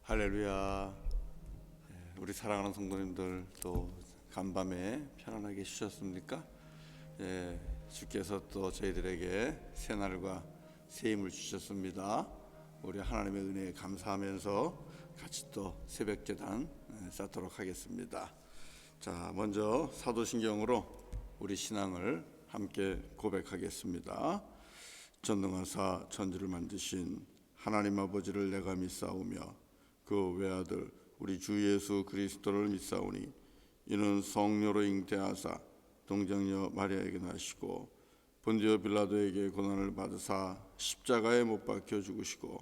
할렐루야. 우리 사랑하는 성도님들 또 간밤에 편안하게 쉬셨습니까? 주께서 또 저희들에게 새날과 새 힘을 주셨습니다. 우리 하나님의 은혜에 감사하면서 같이 또 새벽 제단 쌓도록 하겠습니다. 자, 먼저 사도신경으로 우리 신앙을 함께 고백하겠습니다. 전능하사 천지를 만드신 하나님 아버지를 내가 믿사오며 그 외아들 우리 주 예수 그리스도를 믿사오니 이는 성령으로 잉태하사 동정녀 마리아에게 나시고 본디오 빌라도에게 고난을 받으사 십자가에 못 박혀 죽으시고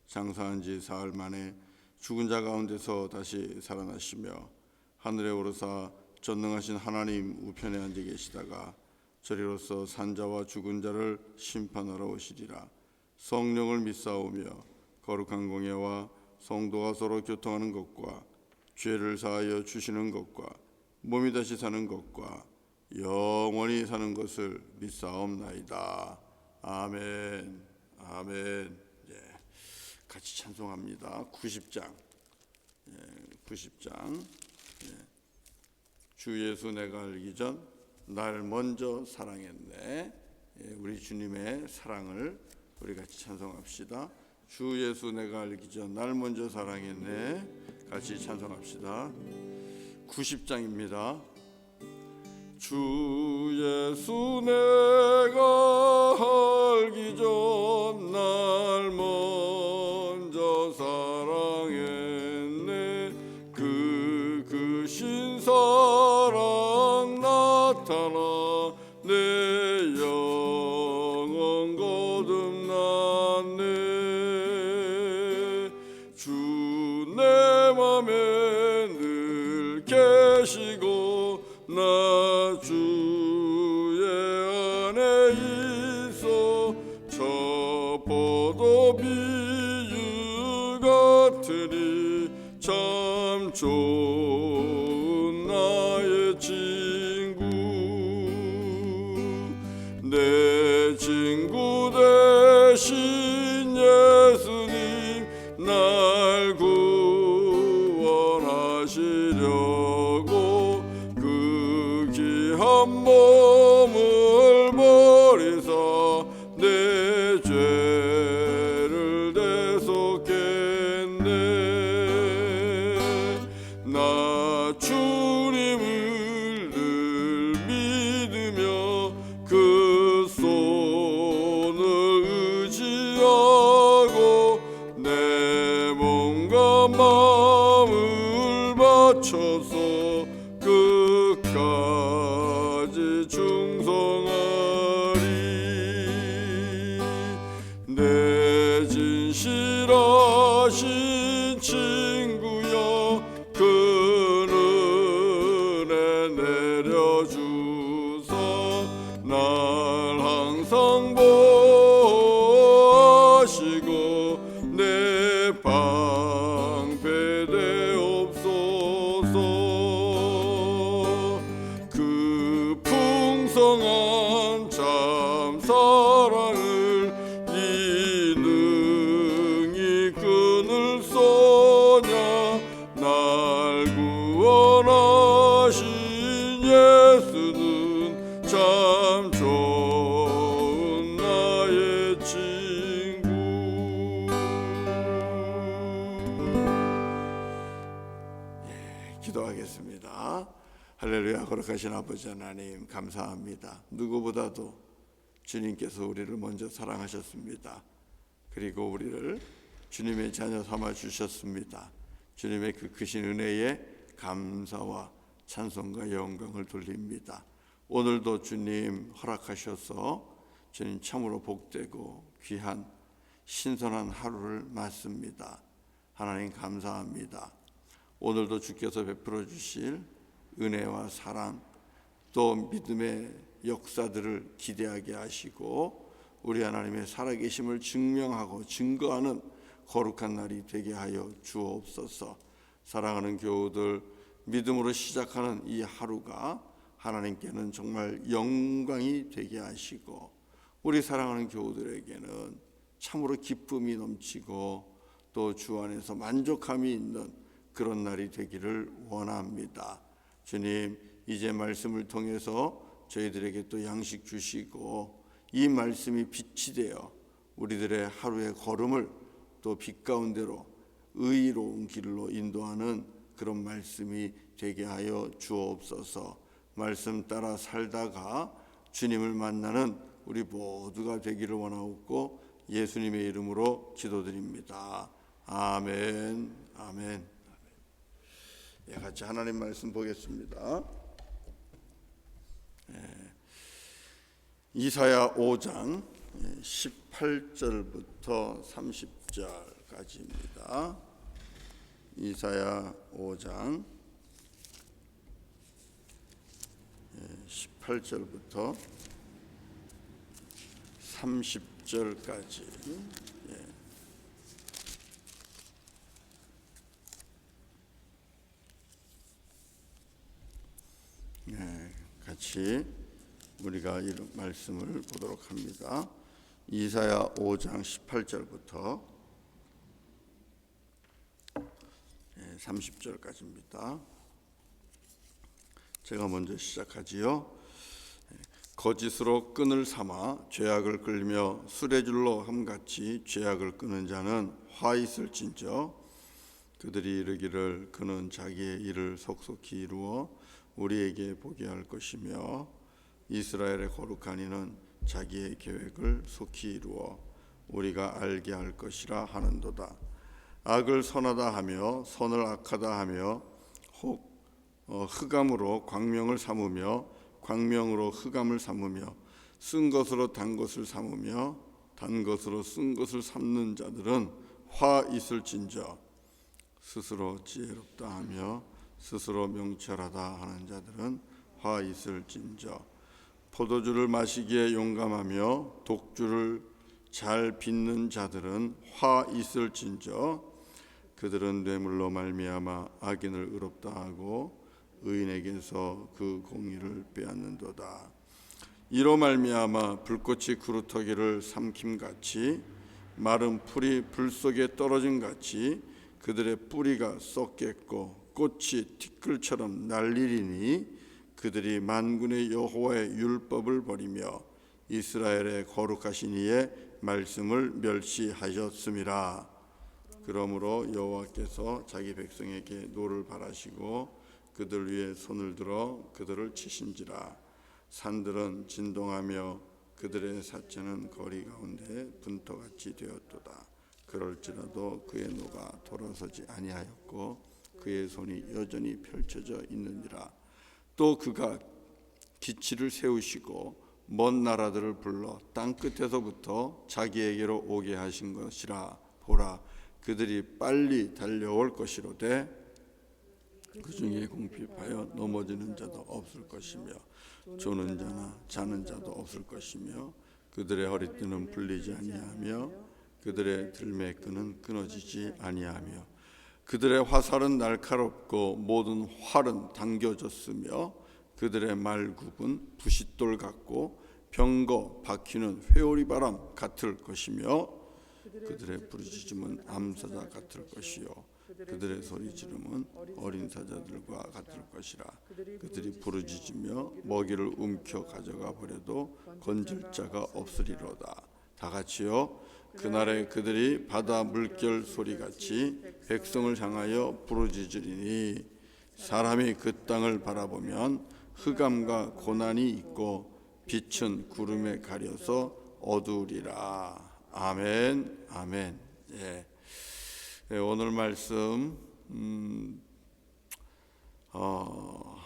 장사한 지 사흘 만에 죽은 자 가운데서 다시 살아나시며 하늘에 오르사 전능하신 하나님 우편에 앉아 계시다가 저리로서 산자와 죽은 자를 심판하러 오시리라. 성령을 믿사오며 거룩한 공예와 성도가 서로 교통하는 것과 죄를 사하여 주시는 것과 몸이 다시 사는 것과 영원히 사는 것을 믿사옵나이다. 아멘. 아멘. 같이 찬송합니다. 90장. 90장. 주 예수 내가 알기 전 날 먼저 사랑했네. 우리 주님의 사랑을 우리 같이 찬송합시다. 주 예수 내가 알기 전 날 먼저 사랑했네. 같이 찬송합시다. 90장입니다. 주 예수 내가 알기 전 날 먼저 사랑했네. 그 신사랑 나타나 내 영혼 거듭났네. 내 맘에 늘 계시고 나 주의 안에 있어 저 포도 비유 같으니 참 좋은 나의 친구. 내 친구 대신 예수님 날 구원하시려고 그 귀한 몸을 버리사 내 죄를 대속했네. 나 주님을 늘 믿으며 그 손을 의지하고 내 몸과 마음을 바쳐서 끝까지 충성하리. 내 진실하신 친구여 그 은혜 내려주사 날 항상 보호하시고 내 방패되옵소서. 그 풍성한 참 사랑을 이능히 끊을 소냐. 날 구원하신 예수는 참 좋은 나의 친구. 기도하겠습니다. 할렐루야. 거룩하신 아버지 하나님 감사합니다. 누구보다도 주님께서 우리를 먼저 사랑하셨습니다. 그리고 우리를 주님의 자녀 삼아 주셨습니다. 주님의 그 크신 은혜에 감사와 찬송과 영광을 돌립니다. 오늘도 주님 허락하셔서 주님 참으로 복되고 귀한 신선한 하루를 맞습니다. 하나님 감사합니다. 오늘도 주께서 베풀어 주실 은혜와 사랑 또 믿음의 역사들을 기대하게 하시고 우리 하나님의 살아계심을 증명하고 증거하는 거룩한 날이 되게 하여 주옵소서. 사랑하는 교우들, 믿음으로 시작하는 이 하루가 하나님께는 정말 영광이 되게 하시고 우리 사랑하는 교우들에게는 참으로 기쁨이 넘치고 또 주 안에서 만족함이 있는 그런 날이 되기를 원합니다. 주님, 이제 말씀을 통해서 저희들에게 또 양식 주시고 이 말씀이 빛이 되어 우리들의 하루의 걸음을 또 빛 가운데로 의로운 길로 인도하는 그런 말씀이 되게 하여 주옵소서. 말씀 따라 살다가 주님을 만나는 우리 모두가 되기를 원하옵고 예수님의 이름으로 기도드립니다. 아멘. 아멘. 예, 같이 하나님 말씀 보겠습니다. 이사야 5장 18절부터 30절까지입니다. 이사야 5장 18절부터 30절까지 같이 우리가 이 말씀을 보도록 합니다. 이사야 5장 18절부터 30절까지입니다. 제가 먼저 시작하지요. 거짓으로 끈을 삼아 죄악을 끌며 수레줄로 함같이 죄악을 끄는 자는 화 있을진저. 그들이 이르기를 그는 자기의 일을 속속히 이루어 우리에게 보게 할 것이며 이스라엘의 거룩한 이는 자기의 계획을 속히 이루어 우리가 알게 할 것이라 하는도다. 악을 선하다 하며 선을 악하다 하며 혹 흑암으로 광명을 삼으며 광명으로 흑암을 삼으며 쓴 것으로 단 것을 삼으며 단 것으로 쓴 것을 삼는 자들은 화 있을진저. 스스로 지혜롭다 하며 스스로 명철하다 하는 자들은 화 있을진저. 포도주를 마시기에 용감하며 독주를 잘 빚는 자들은 화 있을진저. 그들은 뇌물로 말미암아 악인을 의롭다 하고 의인에게서 그 공의를 빼앗는도다. 이로 말미암아 불꽃이 구루터기를 삼킴같이 마른 풀이 불 속에 떨어진 같이 그들의 뿌리가 썩겠고 꽃이 티끌처럼 날리리니 그들이 만군의 여호와의 율법을 버리며 이스라엘의 거룩하신 이의 말씀을 멸시하셨음이라. 그러므로 여호와께서 자기 백성에게 노를 바라시고 그들 위에 손을 들어 그들을 치신지라. 산들은 진동하며 그들의 사체는 거리 가운데 분토같이 되었도다. 그럴지라도 그의 노가 돌아서지 아니하였고 그의 손이 여전히 펼쳐져 있느니라. 또 그가 기치를 세우시고 먼 나라들을 불러 땅 끝에서부터 자기에게로 오게 하신 것이라. 보라, 그들이 빨리 달려올 것이로되 그 중에 궁핍하여 넘어지는 자도 없을 것이며 조는 자나 자는 자도 없을 것이며 그들의 허리띠는 풀리지 아니하며 그들의 들매끈은 끊어지지 아니하며 그들의 화살은 날카롭고 모든 활은 당겨졌으며 그들의 말굽은 부싯돌 같고 병거 박히는 회오리바람 같을 것이며 그들의 부르짖음은 암사자 같을 것이요 그들의 소리 지름은 어린 사자들과 같을 것이라. 그들이 부르짖으며 먹이를 움켜 가져가 버려도 건질 자가 없으리로다. 다 같이요. 그날에 그들이 바다 물결 소리같이 백성을 향하여 부르짖으리니 사람이 그 땅을 바라보면 흑암과 고난이 있고 빛은 구름에 가려서 어두우리라. 아멘. 아멘. 예. 오늘 말씀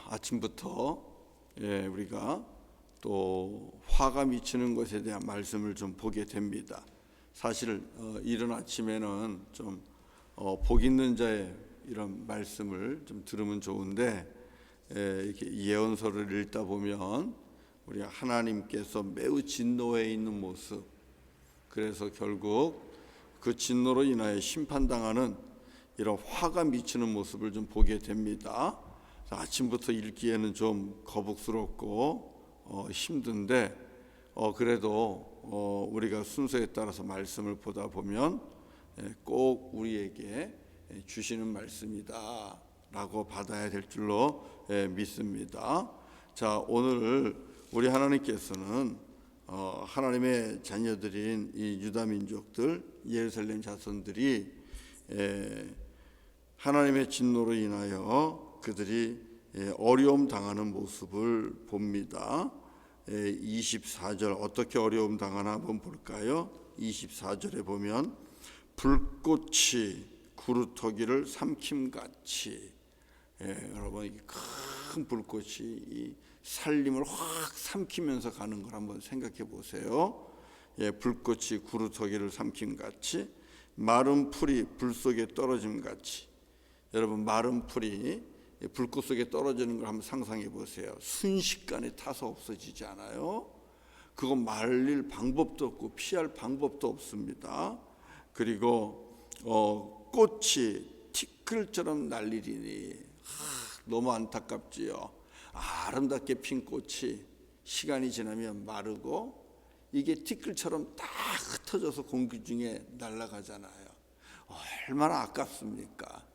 아침부터 우리가 또 화가 미치는 것에 대한 말씀을 좀 보게 됩니다. 사실 이른 아침에는 좀 복 있는 자의 이런 말씀을 좀 들으면 좋은데 이렇게 예언서를 읽다 보면 우리가 하나님께서 매우 진노해 있는 모습, 그래서 결국 그 진노로 인하여 심판당하는 이런 화가 미치는 모습을 좀 보게 됩니다. 아침부터 읽기에는 좀 거북스럽고 힘든데 그래도 우리가 순서에 따라서 말씀을 보다 보면 꼭 우리에게 주시는 말씀이다라고 받아야 될 줄로 믿습니다. 자, 오늘 우리 하나님께서는 하나님의 자녀들인 이 유다 민족들, 예루살렘 자손들이 하나님의 진노로 인하여 그들이 어려움 당하는 모습을 봅니다. 24절 어떻게 어려움 당하나 한번 볼까요? 24절에 보면 불꽃이 구루터기를 삼킴같이, 여러분 이 큰 불꽃이 이 살림을 확 삼키면서 가는 걸 한번 생각해 보세요. 불꽃이 구루터기를 삼킴같이, 마른 풀이 불 속에 떨어짐같이. 여러분, 마른 풀이 불꽃 속에 떨어지는 걸 한번 상상해 보세요. 순식간에 타서 없어지지 않아요? 그거 말릴 방법도 없고 피할 방법도 없습니다. 그리고 꽃이 티끌처럼 날리리니, 너무 안타깝지요. 아름답게 핀 꽃이 시간이 지나면 마르고 이게 티끌처럼 다 흩어져서 공기 중에 날아가잖아요. 얼마나 아깝습니까?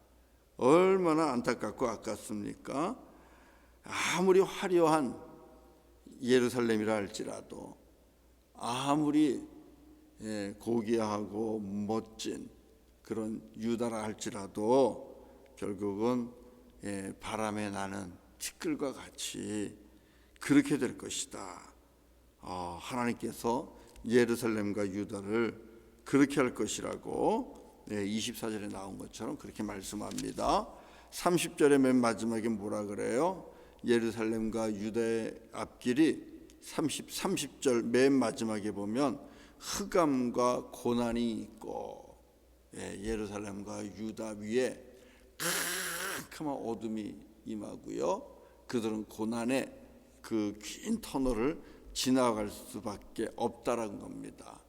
얼마나 안타깝고 아깝습니까? 아무리 화려한 예루살렘이라 할지라도, 아무리 고귀하고 멋진 그런 유다라 할지라도 결국은 바람에 나는 티끌과 같이 그렇게 될 것이다. 하나님께서 예루살렘과 유다를 그렇게 할 것이라고 24절에 나온 것처럼 그렇게 말씀합니다. 30절의 맨 마지막에 뭐라 그래요? 예루살렘과 유다의 앞길이 30절 맨 마지막에 보면 흑암과 고난이 있고, 예루살렘과 유다 위에 캄캄한 어둠이 임하고요, 그들은 고난의 그 긴 터널을 지나갈 수밖에 없다라는 겁니다.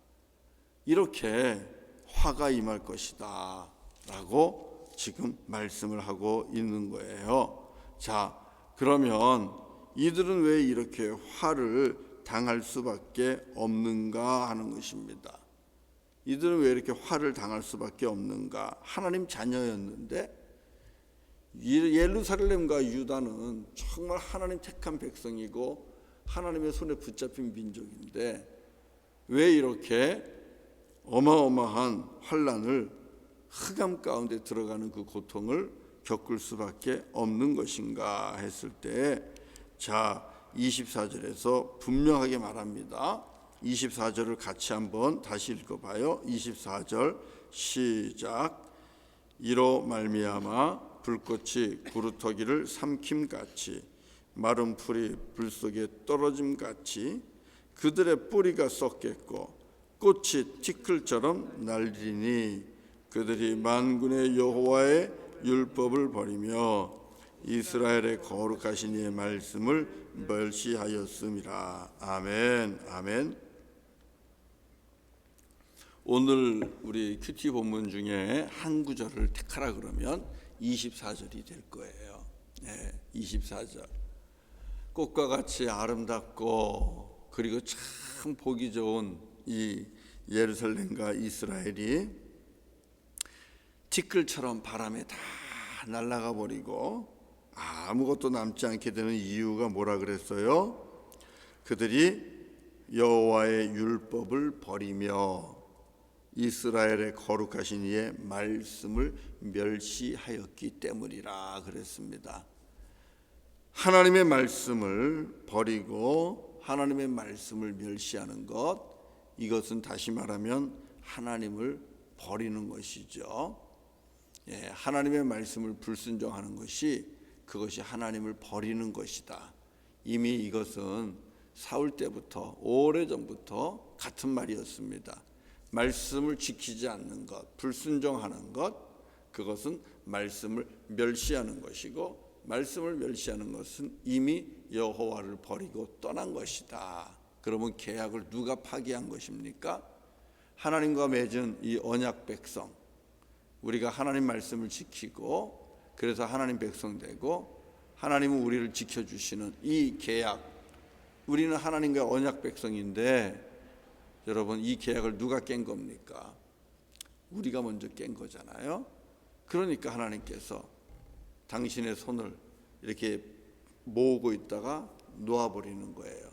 이렇게 화가 임할 것이다 라고 지금 말씀을 하고 있는 거예요. 자, 그러면 이들은 왜 이렇게 화를 당할 수밖에 없는가 하는 것입니다. 이들은 왜 이렇게 화를 당할 수밖에 없는가? 하나님 자녀였는데, 예루살렘과 유다는 정말 하나님 택한 백성이고 하나님의 손에 붙잡힌 민족인데 왜 이렇게 어마어마한 환난을, 흑암 가운데 들어가는 그 고통을 겪을 수밖에 없는 것인가 했을 때, 자, 24절에서 분명하게 말합니다. 24절을 같이 한번 다시 읽어봐요. 24절 시작. 이로 말미암아 불꽃이 구루터기를 삼킴같이, 마른 풀이 불 속에 떨어짐같이 그들의 뿌리가 썩겠고 꽃이 티끌처럼 날리니, 그들이 만군의 여호와의 율법을 버리며 이스라엘의 거룩하신 이의 말씀을 멸시하였음이라. 아멘. 아멘. 오늘 우리 큐티 본문 중에 한 구절을 택하라 그러면 24절이 될 거예요. 24절. 꽃과 같이 아름답고 그리고 참 보기 좋은 이 예루살렘과 이스라엘이 티끌처럼 바람에 다 날아가 버리고 아무것도 남지 않게 되는 이유가 뭐라 그랬어요? 그들이 여호와의 율법을 버리며 이스라엘의 거룩하신 이의 말씀을 멸시하였기 때문이라 그랬습니다. 하나님의 말씀을 버리고 하나님의 말씀을 멸시하는 것, 이것은 다시 말하면 하나님을 버리는 것이죠. 하나님의 말씀을 불순종하는 것이, 그것이 하나님을 버리는 것이다. 이미 이것은 사울 때부터, 오래전부터 같은 말이었습니다. 말씀을 지키지 않는 것, 불순종하는 것, 그것은 말씀을 멸시하는 것이고, 말씀을 멸시하는 것은 이미 여호와를 버리고 떠난 것이다. 그러면 계약을 누가 파기한 것입니까? 하나님과 맺은 이 언약 백성, 우리가 하나님 말씀을 지키고 그래서 하나님 백성 되고 하나님은 우리를 지켜주시는 이 계약, 우리는 하나님과 언약 백성인데 여러분, 이 계약을 누가 깬 겁니까? 우리가 먼저 깬 거잖아요. 그러니까 하나님께서 당신의 손을 이렇게 모으고 있다가 놓아버리는 거예요.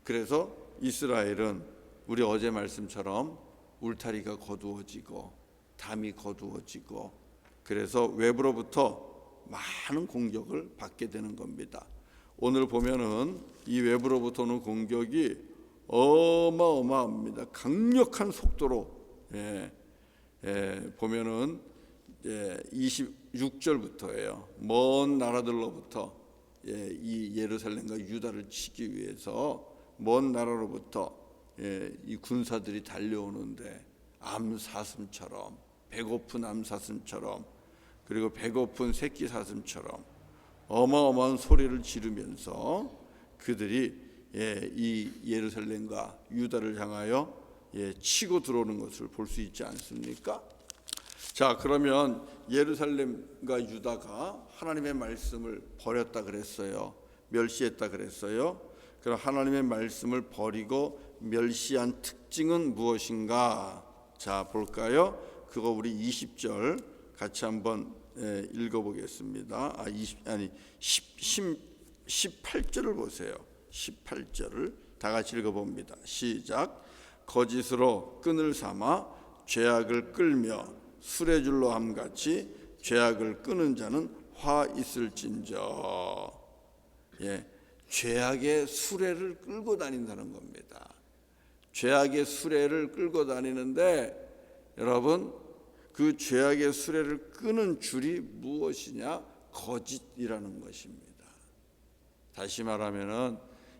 그래서 이스라엘은 우리 어제 말씀처럼 울타리가 거두어지고 담이 거두어지고 그래서 외부로부터 많은 공격을 받게 되는 겁니다. 오늘 보면은 이 외부로부터 오는 공격이 어마어마합니다. 강력한 속도로 보면은 26절부터예요. 먼 나라들로부터 이 예루살렘과 유다를 치기 위해서 먼 나라로부터 이 군사들이 달려오는데 암사슴처럼, 배고픈 암사슴처럼, 그리고 배고픈 새끼 사슴처럼 어마어마한 소리를 지르면서 그들이 이 예루살렘과 유다를 향하여 치고 들어오는 것을 볼 수 있지 않습니까? 자, 그러면 예루살렘과 유다가 하나님의 말씀을 버렸다 그랬어요. 멸시했다 그랬어요. 그럼 하나님의 말씀을 버리고 멸시한 특징은 무엇인가? 자, 볼까요? 그거 우리 20절 같이 한번 읽어보겠습니다. 18절을 보세요. 18절을 다 같이 읽어봅니다. 시작. 거짓으로 끈을 삼아 죄악을 끌며 수레줄로 함같이 죄악을 끄는 자는 화 있을진저. 죄악의 수레를 끌고 다닌다는 겁니다. 죄악의 수레를 끌고 다니는데 여러분, 그 죄악의 수레를 끄는 줄이 무엇이냐? 거짓이라는 것입니다. 다시 말하면은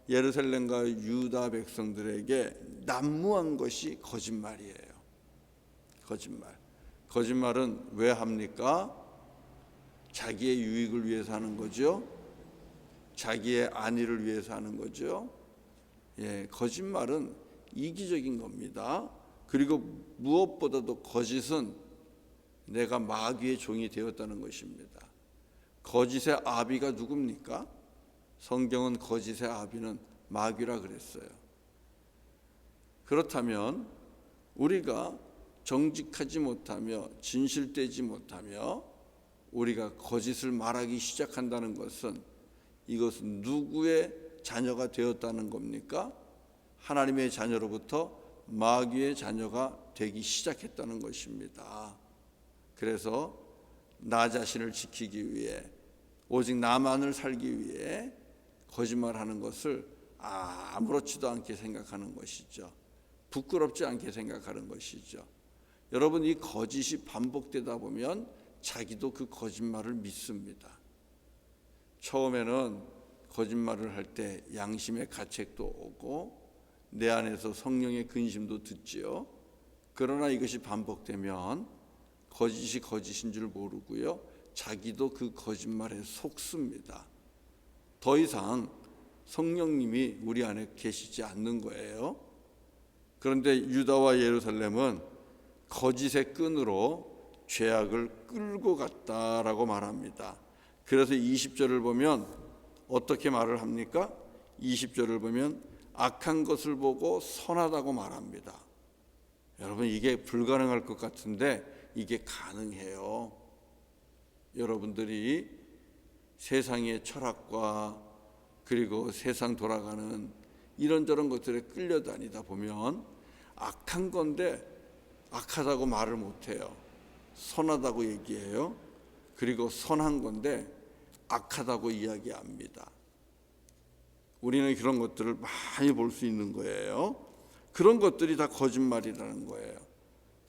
예루살렘과 유다 백성들에게 난무한 것이 거짓말이에요. 거짓말은 왜 합니까? 자기의 유익을 위해서 하는 거죠. 자기의 안위를 위해서 하는 거죠. 거짓말은 이기적인 겁니다. 그리고 무엇보다도 거짓은 내가 마귀의 종이 되었다는 것입니다. 거짓의 아비가 누굽니까? 성경은 거짓의 아비는 마귀라 그랬어요. 그렇다면 우리가 정직하지 못하며 진실되지 못하며 우리가 거짓을 말하기 시작한다는 것은 이것은 누구의 자녀가 되었다는 겁니까? 하나님의 자녀로부터 마귀의 자녀가 되기 시작했다는 것입니다. 그래서 나 자신을 지키기 위해 오직 나만을 살기 위해 거짓말하는 것을 아무렇지도 않게 생각하는 것이죠. 부끄럽지 않게 생각하는 것이죠. 여러분, 이 거짓이 반복되다 보면 자기도 그 거짓말을 믿습니다. 처음에는 거짓말을 할 때 양심의 가책도 오고 내 안에서 성령의 근심도 듣지요. 그러나 이것이 반복되면 거짓이 거짓인 줄 모르고요, 자기도 그 거짓말에 속습니다. 더 이상 성령님이 우리 안에 계시지 않는 거예요. 그런데 유다와 예루살렘은 거짓의 끈으로 죄악을 끌고 갔다라고 말합니다. 그래서 20절을 보면 어떻게 말을 합니까? 20절을 보면 악한 것을 보고 선하다고 말합니다. 여러분, 이게 불가능할 것 같은데 이게 가능해요. 여러분들이 세상의 철학과 그리고 세상 돌아가는 이런저런 것들에 끌려다니다 보면 악한 건데 악하다고 말을 못해요. 선하다고 얘기해요. 그리고 선한 건데 악하다고 이야기합니다. 우리는 그런 것들을 많이 볼 수 있는 거예요. 그런 것들이 다 거짓말이라는 거예요.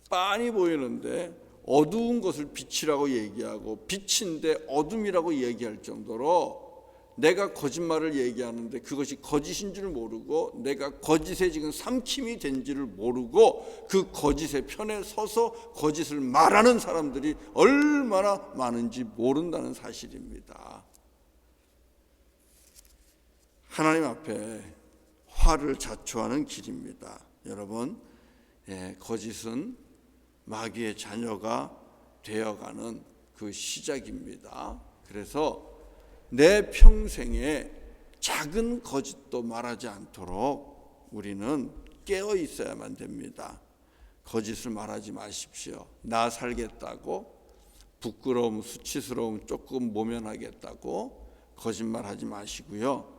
빤히 보이는데 어두운 것을 빛이라고 얘기하고 빛인데 어둠이라고 얘기할 정도로 내가 거짓말을 얘기하는데 그것이 거짓인 줄 모르고 내가 거짓에 지금 삼킴이 된지를 모르고 그 거짓의 편에 서서 거짓을 말하는 사람들이 얼마나 많은지 모른다는 사실입니다. 하나님 앞에 화를 자초하는 길입니다. 여러분, 거짓은 마귀의 자녀가 되어가는 그 시작입니다. 그래서 내 평생에 작은 거짓도 말하지 않도록 우리는 깨어 있어야만 됩니다. 거짓을 말하지 마십시오. 나 살겠다고, 부끄러움, 수치스러움 조금 모면하겠다고 거짓말하지 마시고요.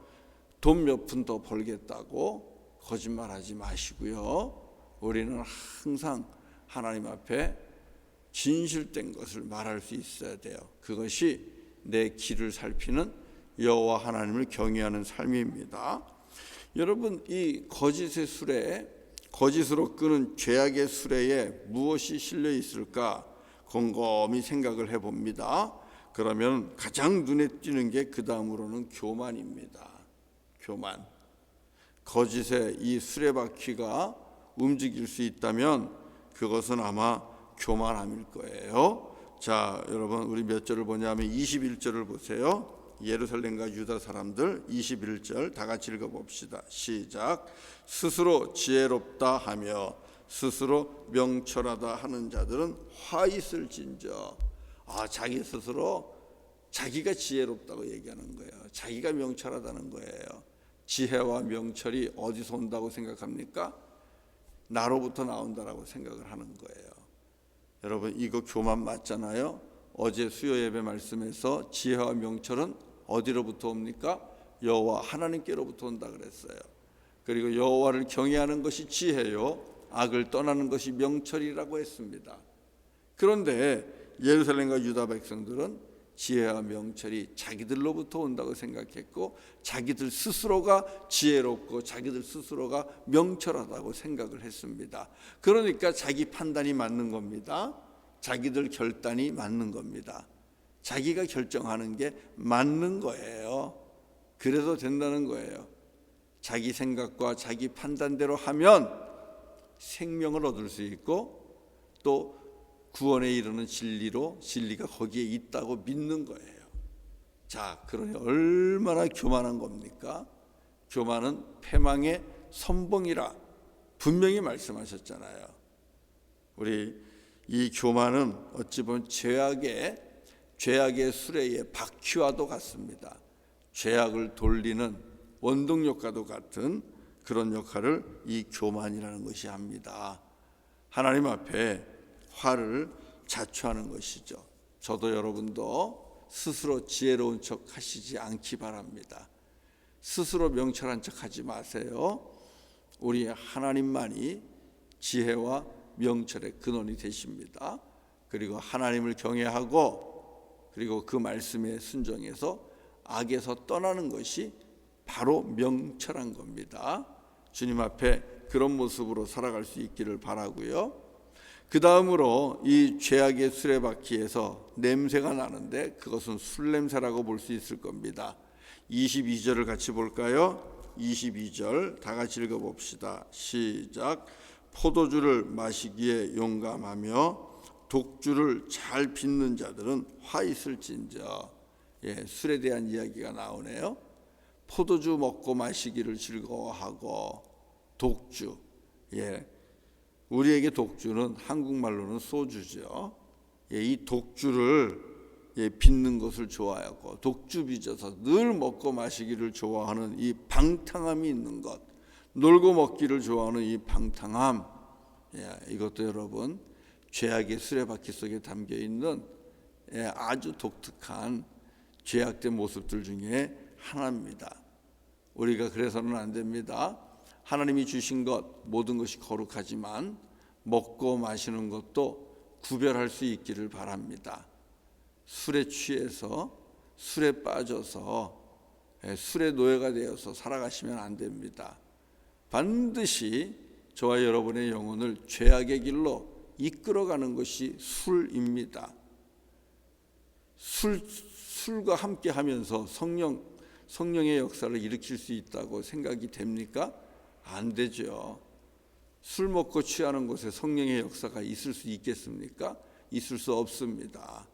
돈 몇 푼 더 벌겠다고 거짓말하지 마시고요. 우리는 항상 하나님 앞에 진실된 것을 말할 수 있어야 돼요. 그것이 내 길을 살피는 여호와 하나님을 경외하는 삶입니다. 여러분, 이 거짓의 수레, 거짓으로 끄는 죄악의 수레에 무엇이 실려 있을까 곰곰이 생각을 해봅니다. 그러면 가장 눈에 띄는 게 그 다음으로는 교만입니다. 교만. 거짓의 이 수레바퀴가 움직일 수 있다면 그것은 아마 교만함일 거예요. 자, 여러분, 우리 몇 절을 보냐면 21절을 보세요. 예루살렘과 유다 사람들 21절 다 같이 읽어봅시다. 시작. 스스로 지혜롭다 하며 스스로 명철하다 하는 자들은 화 있을진저. 자기 스스로 자기가 지혜롭다고 얘기하는 거예요. 자기가 명철하다는 거예요. 지혜와 명철이 어디서 온다고 생각합니까? 나로부터 나온다라고 생각을 하는 거예요. 여러분, 이거 교만 맞잖아요. 어제 수요 예배 말씀에서 지혜와 명철은 어디로부터 옵니까? 여호와 하나님께로부터 온다 그랬어요. 그리고 여호와를 경외하는 것이 지혜요, 악을 떠나는 것이 명철이라고 했습니다. 그런데 예루살렘과 유다 백성들은 지혜와 명철이 자기들로부터 온다고 생각했고, 자기들 스스로가 지혜롭고 자기들 스스로가 명철하다고 생각을 했습니다. 그러니까 자기 판단이 맞는 겁니다. 자기들 결단이 맞는 겁니다. 자기가 결정하는 게 맞는 거예요. 그래서 된다는 거예요. 자기 생각과 자기 판단대로 하면 생명을 얻을 수 있고 또 구원에 이르는 진리가 거기에 있다고 믿는 거예요. 자, 그러니 얼마나 교만한 겁니까? 교만은 패망의 선봉이라 분명히 말씀하셨잖아요. 우리 이 교만은 어찌 보면 죄악의 수레의 바퀴와도 같습니다. 죄악을 돌리는 원동력과도 같은 그런 역할을 이 교만이라는 것이 합니다. 하나님 앞에 화를 자초하는 것이죠. 저도 여러분도 스스로 지혜로운 척 하시지 않기 바랍니다. 스스로 명철한 척 하지 마세요. 우리 하나님만이 지혜와 명철의 근원이 되십니다. 그리고 하나님을 경외하고 그리고 그 말씀에 순종해서 악에서 떠나는 것이 바로 명철한 겁니다. 주님 앞에 그런 모습으로 살아갈 수 있기를 바라고요. 그 다음으로 이 죄악의 수레바퀴에서 냄새가 나는데 그것은 술 냄새라고 볼 수 있을 겁니다. 22절을 같이 볼까요? 22절 다 같이 읽어봅시다. 시작. 포도주를 마시기에 용감하며 독주를 잘 빚는 자들은 화 있을진저. 술에 대한 이야기가 나오네요. 포도주 먹고 마시기를 즐거워하고 독주. 우리에게 독주는 한국말로는 소주죠. 이 독주를 빚는 것을 좋아하고 독주 빚어서 늘 먹고 마시기를 좋아하는 이 방탕함이 있는 것, 놀고 먹기를 좋아하는 이 방탕함, 이것도 여러분 죄악의 수레바퀴 속에 담겨 있는 아주 독특한 죄악된 모습들 중에 하나입니다. 우리가 그래서는 안 됩니다. 하나님이 주신 것 모든 것이 거룩하지만 먹고 마시는 것도 구별할 수 있기를 바랍니다. 술에 취해서 술에 빠져서 술의 노예가 되어서 살아가시면 안 됩니다. 반드시 저와 여러분의 영혼을 죄악의 길로 이끌어가는 것이 술입니다. 술과 함께 하면서 성령의 역사를 일으킬 수 있다고 생각이 됩니까? 안 되죠. 술 먹고 취하는 곳에 성령의 역사가 있을 수 있겠습니까? 있을 수 없습니다.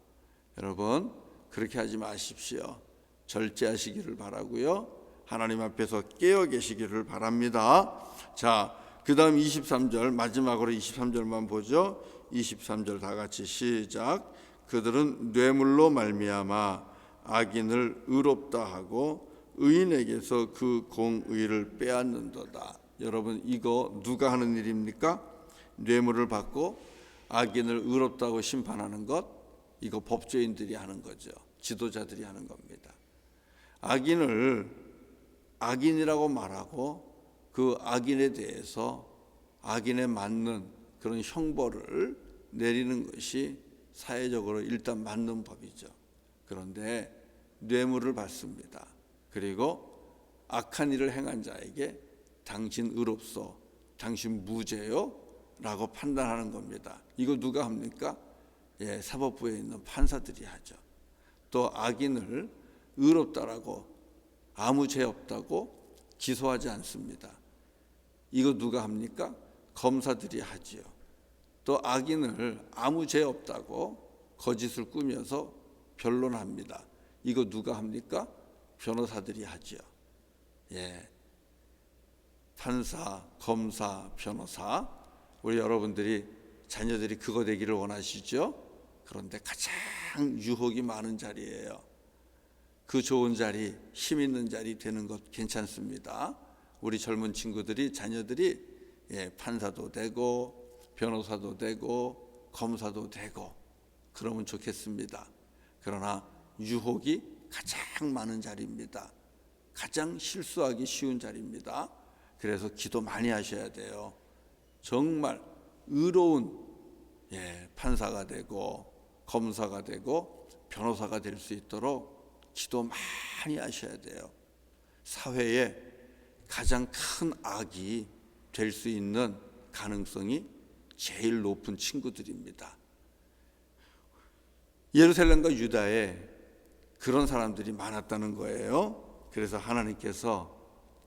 여러분, 그렇게 하지 마십시오. 절제하시기를 바라고요. 하나님 앞에서 깨어 계시기를 바랍니다. 자, 그 다음 23절, 마지막으로 23절만 보죠. 23절 다 같이 시작. 그들은 뇌물로 말미암아 악인을 의롭다 하고 의인에게서 그 공의를 빼앗는도다. 여러분, 이거 누가 하는 일입니까? 뇌물을 받고 악인을 의롭다고 심판하는 것, 이거 법조인들이 하는 거죠. 지도자들이 하는 겁니다. 악인을 악인이라고 말하고 그 악인에 대해서 악인에 맞는 그런 형벌을 내리는 것이 사회적으로 일단 맞는 법이죠. 그런데 뇌물을 받습니다. 그리고 악한 일을 행한 자에게 당신 의롭소, 당신 무죄요 라고 판단하는 겁니다. 이거 누가 합니까? 사법부에 있는 판사들이 하죠. 또 악인을 의롭다라고 아무 죄 없다고 기소하지 않습니다. 이거 누가 합니까? 검사들이 하지요. 또 악인을 아무 죄 없다고 거짓을 꾸며서 변론합니다. 이거 누가 합니까? 변호사들이 하지요. 판사, 검사, 변호사, 우리 여러분들이 자녀들이 그거 되기를 원하시죠? 그런데 가장 유혹이 많은 자리예요. 그 좋은 자리, 힘 있는 자리 되는 것 괜찮습니다. 우리 젊은 친구들이, 자녀들이 판사도 되고 변호사도 되고 검사도 되고 그러면 좋겠습니다. 그러나 유혹이 가장 많은 자리입니다. 가장 실수하기 쉬운 자리입니다. 그래서 기도 많이 하셔야 돼요. 정말 의로운 판사가 되고 검사가 되고 변호사가 될 수 있도록 기도 많이 하셔야 돼요. 사회에 가장 큰 악이 될 수 있는 가능성이 제일 높은 친구들입니다. 예루살렘과 유다에 그런 사람들이 많았다는 거예요. 그래서 하나님께서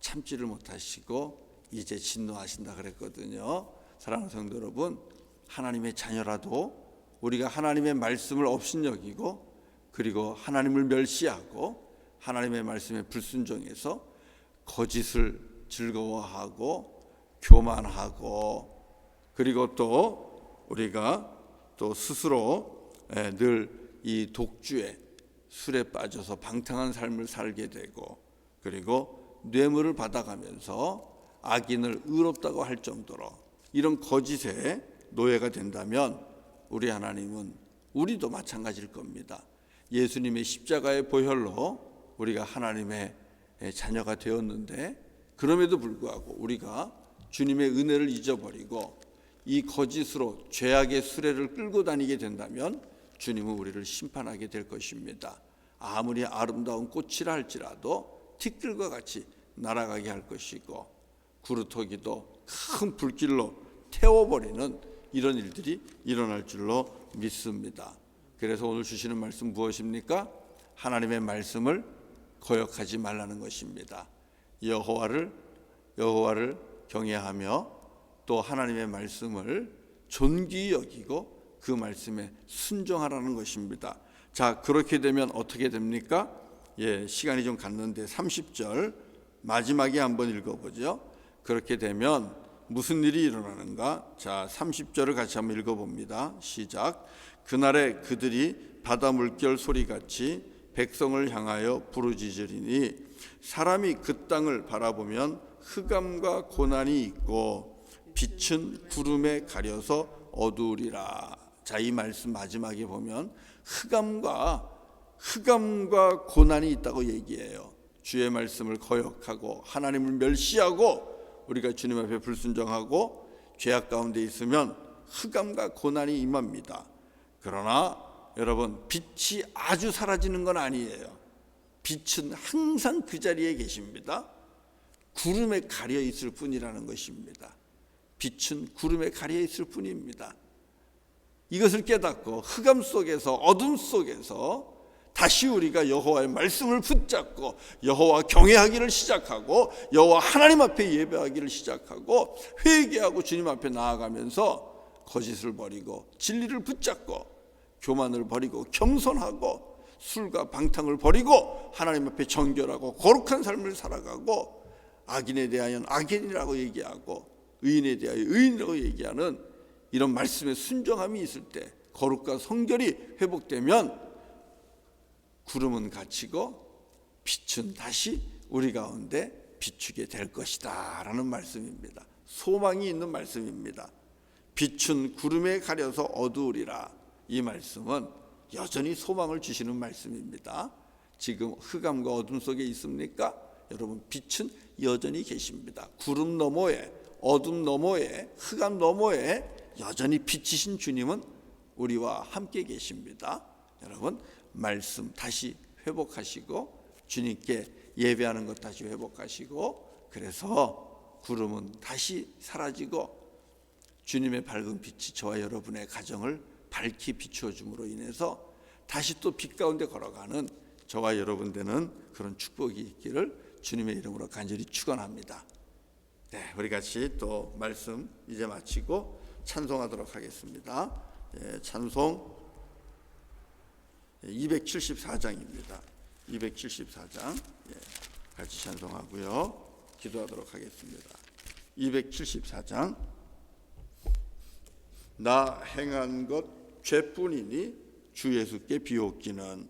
참지를 못하시고 이제 진노하신다 그랬거든요. 사랑하는 성도 여러분, 하나님의 자녀라도 우리가 하나님의 말씀을 업신여기고 그리고 하나님을 멸시하고 하나님의 말씀에 불순종해서 거짓을 즐거워하고 교만하고 그리고 또 우리가 또 스스로 늘 이 독주에 술에 빠져서 방탕한 삶을 살게 되고 그리고 뇌물을 받아가면서 악인을 의롭다고 할 정도로 이런 거짓의 노예가 된다면 우리 하나님은 우리도 마찬가지일 겁니다. 예수님의 십자가의 보혈로 우리가 하나님의 자녀가 되었는데 그럼에도 불구하고 우리가 주님의 은혜를 잊어버리고 이 거짓으로 죄악의 수레를 끌고 다니게 된다면 주님은 우리를 심판하게 될 것입니다. 아무리 아름다운 꽃이라 할지라도 티끌과 같이 날아가게 할 것이고 구루터기도 큰 불길로 태워버리는 이런 일들이 일어날 줄로 믿습니다. 그래서 오늘 주시는 말씀 무엇입니까? 하나님의 말씀을 거역하지 말라는 것입니다. 여호와를 경외하며 또 하나님의 말씀을 존귀히 여기고 그 말씀에 순종하라는 것입니다. 자, 그렇게 되면 어떻게 됩니까? 시간이 좀 갔는데 30절 마지막에 한번 읽어보죠. 그렇게 되면 무슨 일이 일어나는가? 자, 30절을 같이 한번 읽어봅니다. 시작. 그날에 그들이 바다 물결 소리같이 백성을 향하여 부르짖으리니 사람이 그 땅을 바라보면 흑암과 고난이 있고 빛은 구름에 가려서 어두우리라. 자, 이 말씀 마지막에 보면 흑암과 고난이 있다고 얘기해요. 주의 말씀을 거역하고 하나님을 멸시하고 우리가 주님 앞에 불순종하고 죄악 가운데 있으면 흑암과 고난이 임합니다. 그러나 여러분, 빛이 아주 사라지는 건 아니에요. 빛은 항상 그 자리에 계십니다. 구름에 가려 있을 뿐이라는 것입니다. 빛은 구름에 가려 있을 뿐입니다. 이것을 깨닫고 흑암 속에서 어둠 속에서 다시 우리가 여호와의 말씀을 붙잡고 여호와 경외하기를 시작하고 여호와 하나님 앞에 예배하기를 시작하고 회개하고 주님 앞에 나아가면서 거짓을 버리고 진리를 붙잡고 교만을 버리고 겸손하고 술과 방탕을 버리고 하나님 앞에 정결하고 거룩한 삶을 살아가고 악인에 대하여 악인이라고 얘기하고 의인에 대하여 의인이라고 얘기하는 이런 말씀에 순종함이 있을 때 거룩과 성결이 회복되면 구름은 갇히고 빛은 다시 우리 가운데 비추게 될 것이다 라는 말씀입니다. 소망이 있는 말씀입니다. 빛은 구름에 가려서 어두우리라. 이 말씀은 여전히 소망을 주시는 말씀입니다. 지금 흑암과 어둠 속에 있습니까? 여러분, 빛은 여전히 계십니다. 구름 너머에, 어둠 너머에, 흑암 너머에 여전히 빛이신 주님은 우리와 함께 계십니다. 여러분, 말씀 다시 회복하시고 주님께 예배하는 것 다시 회복하시고, 그래서 구름은 다시 사라지고 주님의 밝은 빛이 저와 여러분의 가정을 밝히 비추어 줌으로 인해서 다시 또 빛 가운데 걸어가는 저와 여러분 되는 그런 축복이 있기를 주님의 이름으로 간절히 축원합니다. 네, 우리 같이 또 말씀 이제 마치고 찬송하도록 하겠습니다. 찬송 274장입니다. 274장 같이 찬송하고요, 기도하도록 하겠습니다. 274장. 나 행한 것 죄뿐이니 주 예수께 비옵기는.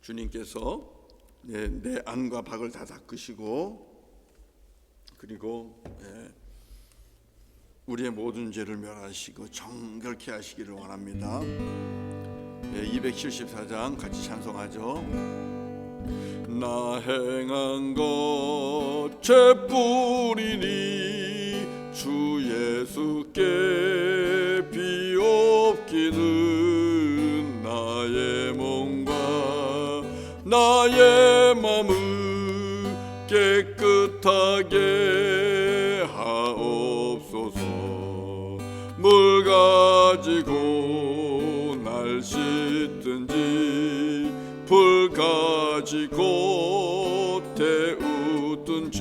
주님께서 내 안과 밖을 다 닦으시고, 그리고 우리의 모든 죄를 멸하시고 정결케 하시기를 원합니다. 274장 같이 찬송하죠. 나 행한 것 죄뿐이니 주 예수께 비옵기는. 나의 몸과 나의 마음을 깨끗하게 하옵소서. 물 가지고 날 씻든지 불 가지고 태우든지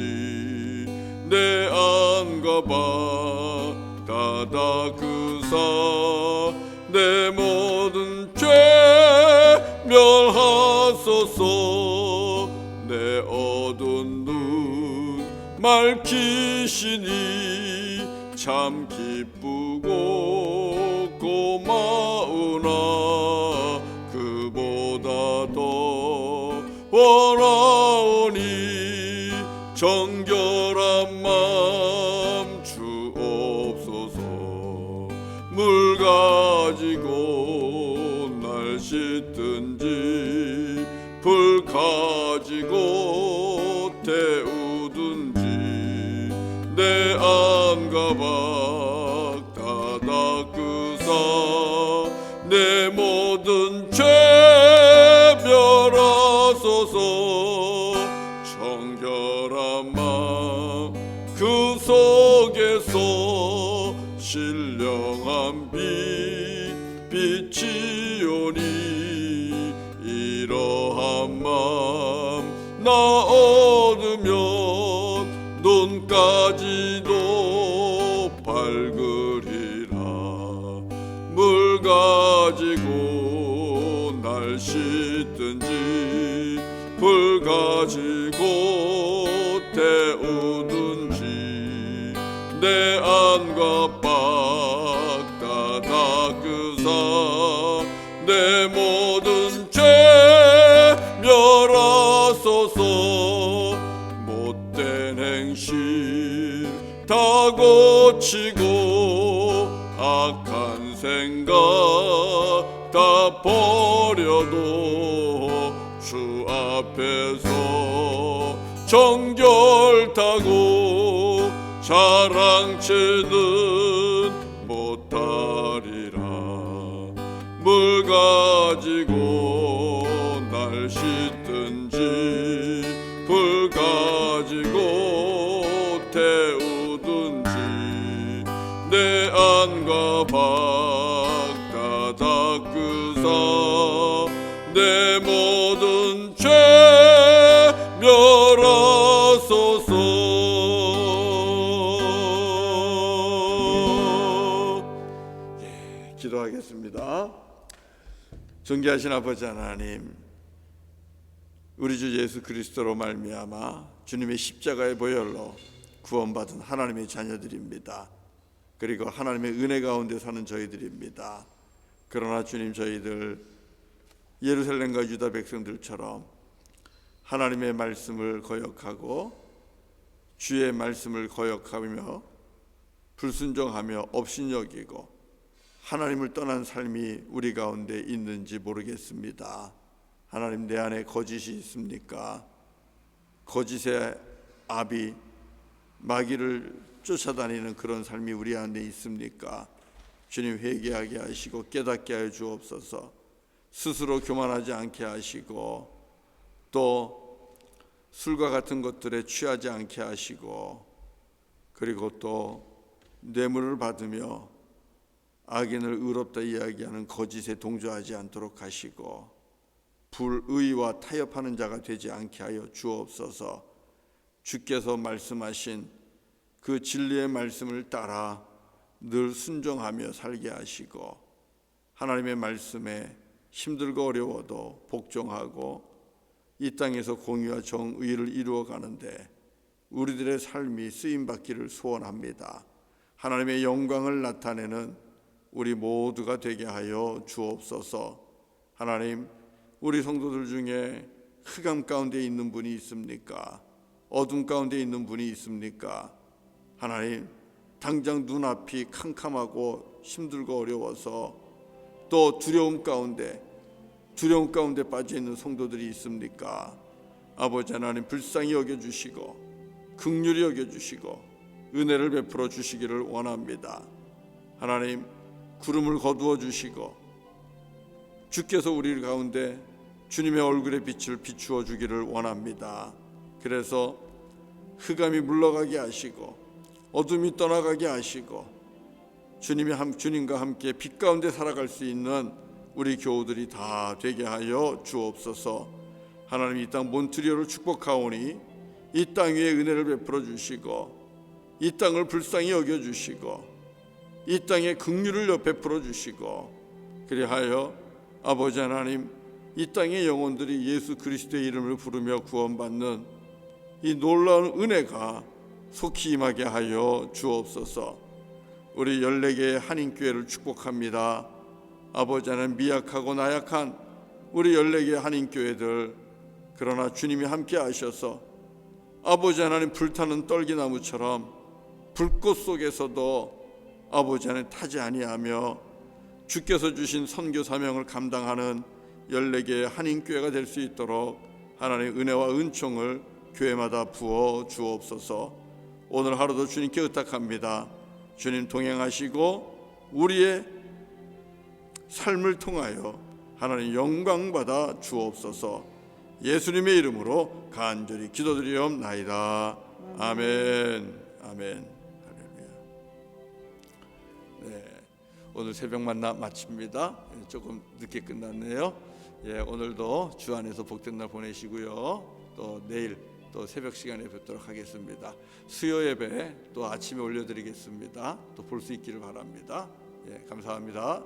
내 안과 밖 다 닦으사 내 모든 죄 멸하소서. 내 어두운 눈 맑히시니 참 기쁘고 고마우나 그보다 더 원하오니 정결한 마음 주옵소서. 물 가지고 날 씻든지 불 가지고 태우든지 내 안과 밖 다 닦으사 내 모든 죄 멸하소서. 정결한 마음 그 속에서 신령한 빛이오니 이러한 마음 나 얻으면 눈까지도 밝으리라. 물 가지고 날 씻든지 불 가지고 태우든지 내 안과 밖 다 닦으사 내 모든 죄 멸하소서. 못된 행실 다 고치고 악한 생각 다 버려도 주 앞에서 정결타고 자랑치는 못하리라. 물 가지고 날 씻든지 불 가지고 태우든지 내 안과 밖 다 닦으사 내 모든 죄 멸하소서. 기도하겠습니다. 존귀하신 아버지 하나님, 우리 주 예수 그리스도로 말미암아 주님의 십자가의 보혈로 구원받은 하나님의 자녀들입니다. 그리고 하나님의 은혜 가운데 사는 저희들입니다. 그러나 주님, 저희들 예루살렘과 유다 백성들처럼 하나님의 말씀을 거역하고 주의 말씀을 거역하며 불순종하며 업신여기고 하나님을 떠난 삶이 우리 가운데 있는지 모르겠습니다. 하나님, 내 안에 거짓이 있습니까? 거짓의 압이 마귀를 쫓아다니는 그런 삶이 우리 안에 있습니까? 주님, 회개하게 하시고 깨닫게 하여 주옵소서. 스스로 교만하지 않게 하시고 또 술과 같은 것들에 취하지 않게 하시고, 그리고 또 뇌물을 받으며 악인을 의롭다 이야기하는 거짓에 동조하지 않도록 하시고 불의와 타협하는 자가 되지 않게 하여 주옵소서. 주께서 말씀하신 그 진리의 말씀을 따라 늘 순종하며 살게 하시고, 하나님의 말씀에 힘들고 어려워도 복종하고 이 땅에서 공의와 정의를 이루어 가는데 우리들의 삶이 쓰임받기를 소원합니다. 하나님의 영광을 나타내는 우리 모두가 되게 하여 주옵소서. 하나님, 우리 성도들 중에 흑암 가운데 있는 분이 있습니까? 어둠 가운데 있는 분이 있습니까? 하나님, 당장 눈앞이 캄캄하고 힘들고 어려워서 또 두려움 가운데 빠져 있는 성도들이 있습니까? 아버지 하나님, 불쌍히 여겨주시고 긍휼히 여겨주시고 은혜를 베풀어 주시기를 원합니다. 하나님, 구름을 거두어 주시고 주께서 우리 가운데 주님의 얼굴의 빛을 비추어 주기를 원합니다. 그래서 흑암이 물러가게 하시고 어둠이 떠나가게 하시고 주님과 함께 빛 가운데 살아갈 수 있는 우리 교우들이 다 되게 하여 주옵소서. 하나님, 이 땅 몬트리올을 축복하오니 이 땅 위에 은혜를 베풀어 주시고 이 땅을 불쌍히 여겨주시고 이 땅에 긍휼을 베풀어 주시고, 그리하여 아버지 하나님, 이 땅의 영혼들이 예수 그리스도의 이름을 부르며 구원받는 이 놀라운 은혜가 속히 임하게 하여 주옵소서. 우리 14개의 한인교회를 축복합니다. 아버지 하나님, 미약하고 나약한 우리 14개의 한인교회들, 그러나 주님이 함께 하셔서 아버지 하나님, 불타는 떨기나무처럼 불꽃 속에서도 아버지 하나님 타지 아니하며 주께서 주신 선교 사명을 감당하는 14개의 한인교회가 될 수 있도록 하나님의 은혜와 은총을 교회마다 부어 주옵소서. 오늘 하루도 주님께 의탁합니다. 주님 동행하시고 우리의 삶을 통하여 하나님 영광받아 주옵소서. 예수님의 이름으로 간절히 기도드리옵나이다. 아멘. 아멘. 네, 오늘 새벽 만나 마칩니다. 조금 늦게 끝났네요. 오늘도 주 안에서 복된 날 보내시고요. 또 내일 또 새벽 시간에 뵙도록 하겠습니다. 수요 예배 또 아침에 올려드리겠습니다. 또 볼 수 있기를 바랍니다. 감사합니다.